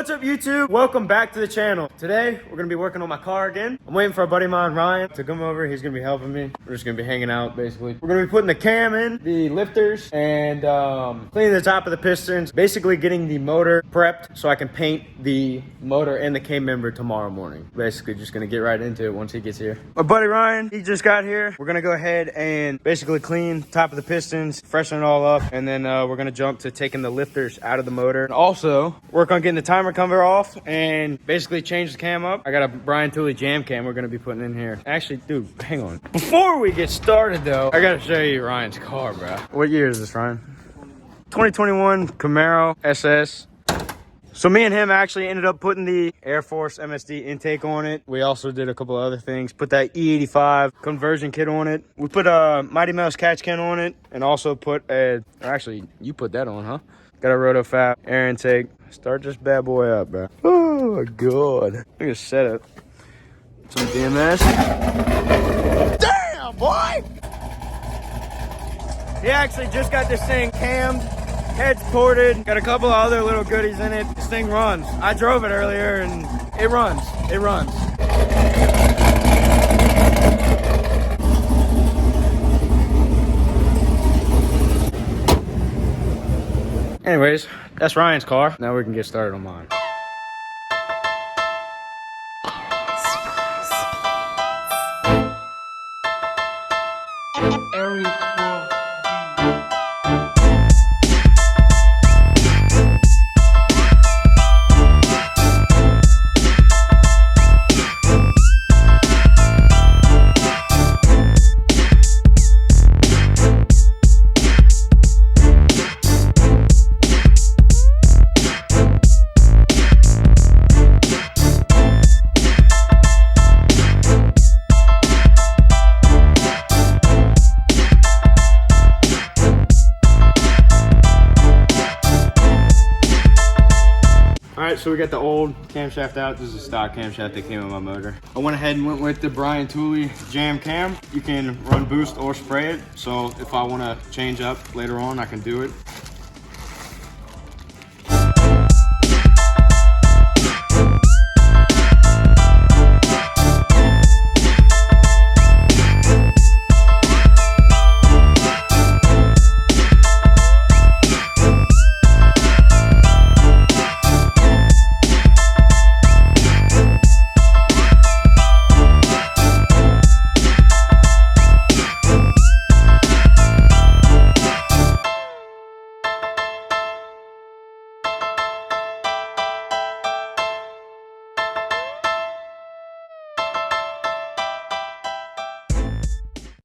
What's up, YouTube? Welcome back to the channel. Today, we're gonna be working on my car again. I'm waiting for a buddy of mine, Ryan, to come over. He's gonna be helping me. We're just gonna be hanging out, basically. We're gonna be putting the cam in, the lifters, and cleaning the top of the pistons. Basically getting the motor prepped so I can paint the motor and the cam member tomorrow morning. Basically, just gonna get right into it once he gets here. My buddy Ryan, he just got here. We're gonna go ahead and basically clean top of the pistons, freshen it all up, and then we're gonna jump to taking the lifters out of the motor. And also, work on getting the timer cover off and basically change the cam up. I got a Brian Tooley jam cam we're gonna be putting in here. Actually, dude, hang on. Before we get started though, I gotta show you Ryan's car, bro. What year is this, Ryan? 2021 Camaro SS. So me and him actually ended up putting the Air Force MSD intake on it. We also did a couple of other things. Put that E85 conversion kit on it. We put a Mighty Mouse catch can on it, and also put a, actually, you put that on, huh? Got a RotoFab air intake. Start this bad boy up, bro. Oh my God. Look at this setup. Some DMS. Damn, boy! He actually just got this thing cammed, heads ported, got a couple of other little goodies in it. This thing runs. I drove it earlier and it runs. It runs. Anyways, that's Ryan's car. Now we can get started on mine. So we got the old camshaft out. This is a stock camshaft that came with my motor. I went ahead and went with the Brian Tooley jam cam. You can run boost or spray it. So if I want to change up later on, I can do it.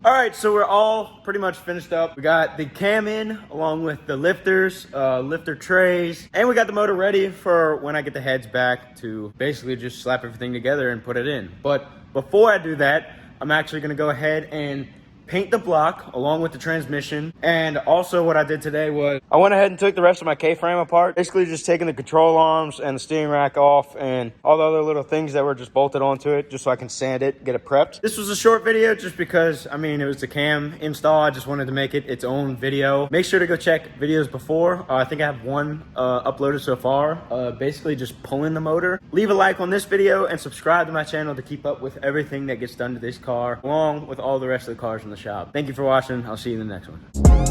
All right, so we're all pretty much finished up. We got the cam in along with the lifters, lifter trays, and we got the motor ready for when I get the heads back to basically just slap everything together and put it in. But before I do that, I'm actually gonna go ahead and paint the block along with the transmission. And also what I did today was I went ahead and took the rest of my K-frame apart, basically just taking the control arms and the steering rack off and all the other little things that were just bolted onto it just so I can sand it, get it prepped. This was a short video just because, I mean, it was a cam install. I just wanted to make it its own video. Make sure to go check videos before. I think I have one uploaded so far, basically just pulling the motor. Leave a like on this video and subscribe to my channel to keep up with everything that gets done to this car along with all the rest of the cars in the shop. Thank you for watching. I'll see you in the next one.